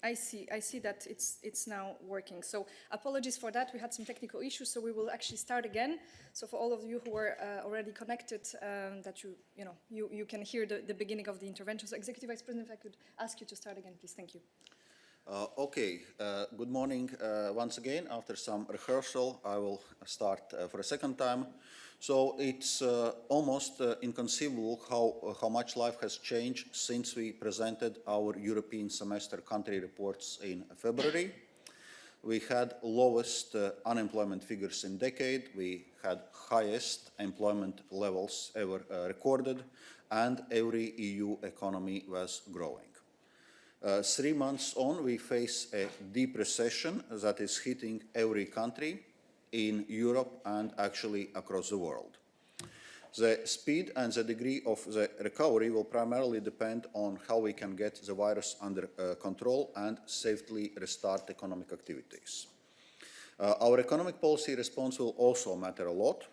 I see that it's now working. So apologies for that. We had some technical issues, so we will actually start again. So for all of you who were already connected, that you can hear the beginning of the intervention. So Executive Vice President, if I could ask you to start again, please. Thank you. Good morning once again. After some rehearsal, I will start for a second time. So it's almost inconceivable how much life has changed since we presented our European semester country reports in February. We had lowest unemployment figures in decade, we had highest employment levels ever recorded, and every EU economy was growing. 3 months on, we face a deep recession that is hitting every country in Europe and actually across the world. The speed and the degree of the recovery will primarily depend on how we can get the virus under control and safely restart economic activities. Our economic policy response will also matter a lot.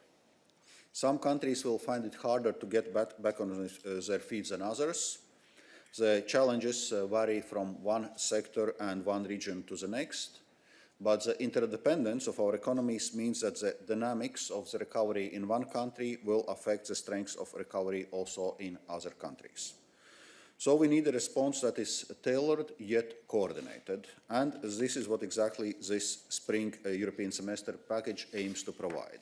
Some countries will find it harder to get back on their feet than others. The challenges vary from one sector and one region to the next, but the interdependence of our economies means that the dynamics of the recovery in one country will affect the strengths of recovery also in other countries. So we need a response that is tailored yet coordinated, and this is what exactly this spring European semester package aims to provide.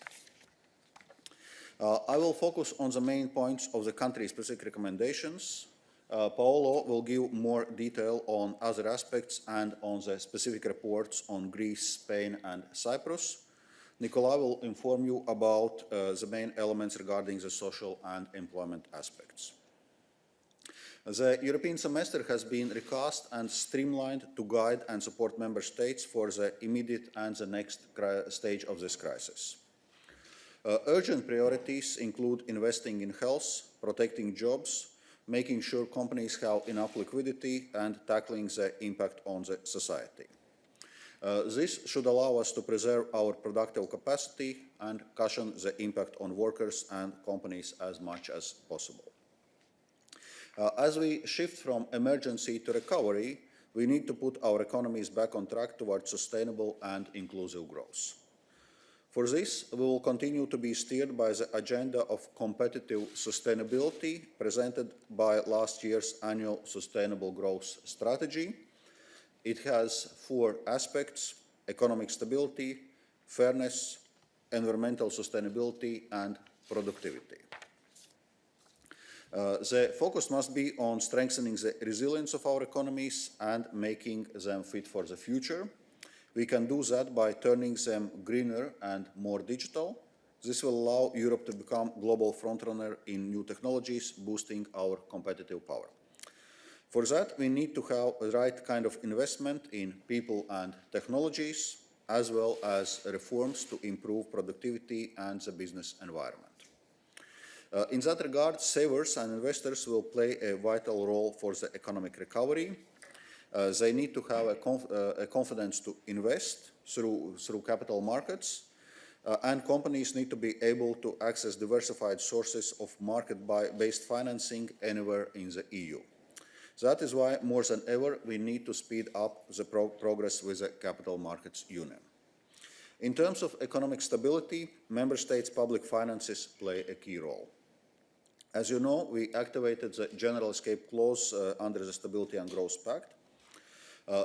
I will focus on the main points of the country-specific recommendations. Paolo will give more detail on other aspects and on the specific reports on Greece, Spain and Cyprus. Nicola will inform you about the main elements regarding the social and employment aspects. The European semester has been recast and streamlined to guide and support member states for the immediate and the next stage of this crisis. Urgent priorities include investing in health, protecting jobs, making sure companies have enough liquidity, and tackling the impact on the society. This should allow us to preserve our productive capacity and cushion the impact on workers and companies as much as possible. As we shift from emergency to recovery, we need to put our economies back on track towards sustainable and inclusive growth. For this, we will continue to be steered by the agenda of competitive sustainability presented by last year's annual Sustainable Growth Strategy. It has 4 aspects: economic stability, fairness, environmental sustainability, and productivity. The focus must be on strengthening the resilience of our economies and making them fit for the future. We can do that by turning them greener and more digital. This will allow Europe to become global frontrunner in new technologies, boosting our competitive power. For that, we need to have the right kind of investment in people and technologies, as well as reforms to improve productivity and the business environment. In that regard, savers and investors will play a vital role for the economic recovery. They need to have a confidence to invest through capital markets, and companies need to be able to access diversified sources of market-based financing anywhere in the EU. That is why, more than ever, we need to speed up the progress with the Capital Markets Union. In terms of economic stability, Member States' public finances play a key role. As you know, we activated the General Escape Clause under the Stability and Growth Pact.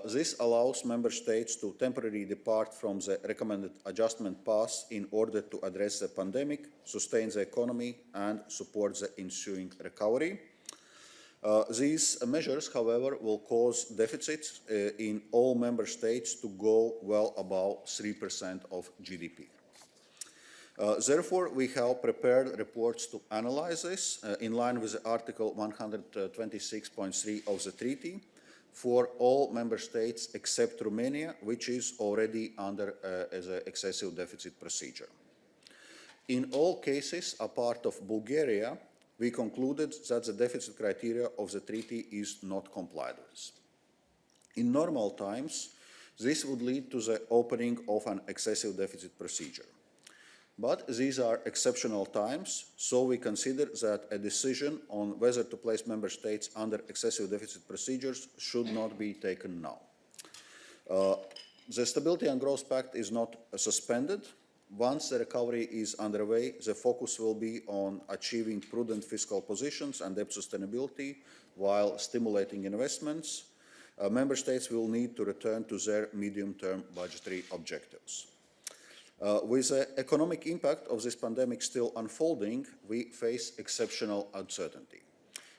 This allows Member States to temporarily depart from the recommended adjustment path in order to address the pandemic, sustain the economy, and support the ensuing recovery. These measures, however, will cause deficits in all Member States to go well above 3% of GDP. Therefore, we have prepared reports to analyze this in line with Article 126.3 of the Treaty, for all Member States except Romania, which is already under the excessive deficit procedure. In all cases, apart of Bulgaria, we concluded that the deficit criteria of the treaty is not complied with. In normal times, this would lead to the opening of an excessive deficit procedure. But these are exceptional times, so we consider that a decision on whether to place Member States under excessive deficit procedures should not be taken now. The Stability and Growth Pact is not suspended. Once the recovery is underway, the focus will be on achieving prudent fiscal positions and debt sustainability while stimulating investments. Member States will need to return to their medium-term budgetary objectives. With the economic impact of this pandemic still unfolding, we face exceptional uncertainty.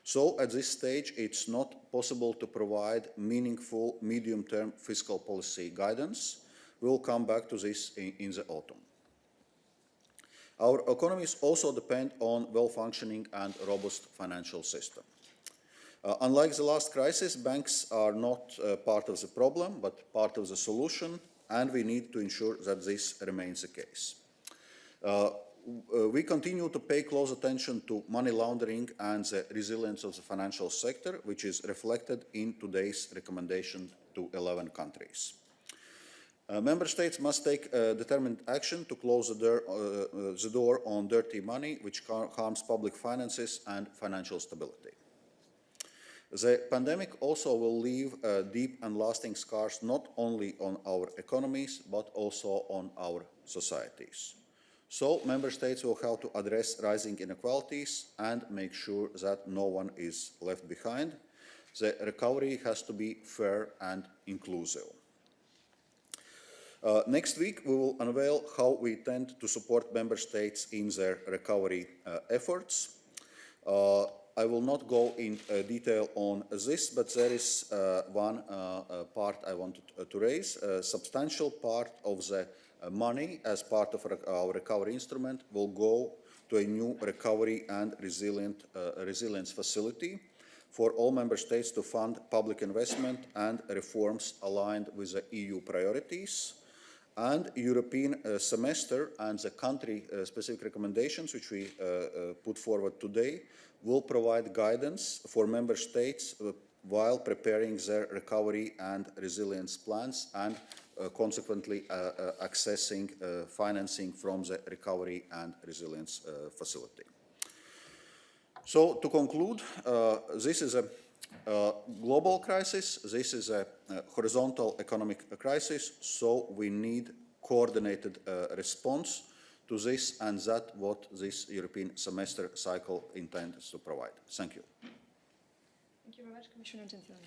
So at this stage, it's not possible to provide meaningful medium-term fiscal policy guidance. We'll come back to this in the autumn. Our economies also depend on well-functioning and robust financial system. Unlike the last crisis, banks are not part of the problem, but part of the solution, and we need to ensure that this remains the case. We continue to pay close attention to money laundering and the resilience of the financial sector, which is reflected in today's recommendation to 11 countries. Member States must take determined action to close the door on dirty money, which harms public finances and financial stability. The pandemic also will leave deep and lasting scars not only on our economies, but also on our societies. So, Member States will have to address rising inequalities and make sure that no one is left behind. The recovery has to be fair and inclusive. Next week, we will unveil how we intend to support Member States in their recovery efforts. I will not go in detail on this, but there is one part I wanted to raise. A substantial part of the money as part of our recovery instrument will go to a new recovery and resilience facility for all Member States to fund public investment and reforms aligned with the EU priorities. And European semester and the country-specific recommendations, which we put forward today, will provide guidance for Member States while preparing their recovery and resilience plans and consequently accessing financing from the Recovery and Resilience Facility. So, to conclude, this is a global crisis, this is a horizontal economic crisis, so we need coordinated response to this, and that's what this European semester cycle intends to provide. Thank you. Thank you very much, Commissioner Gentiloni.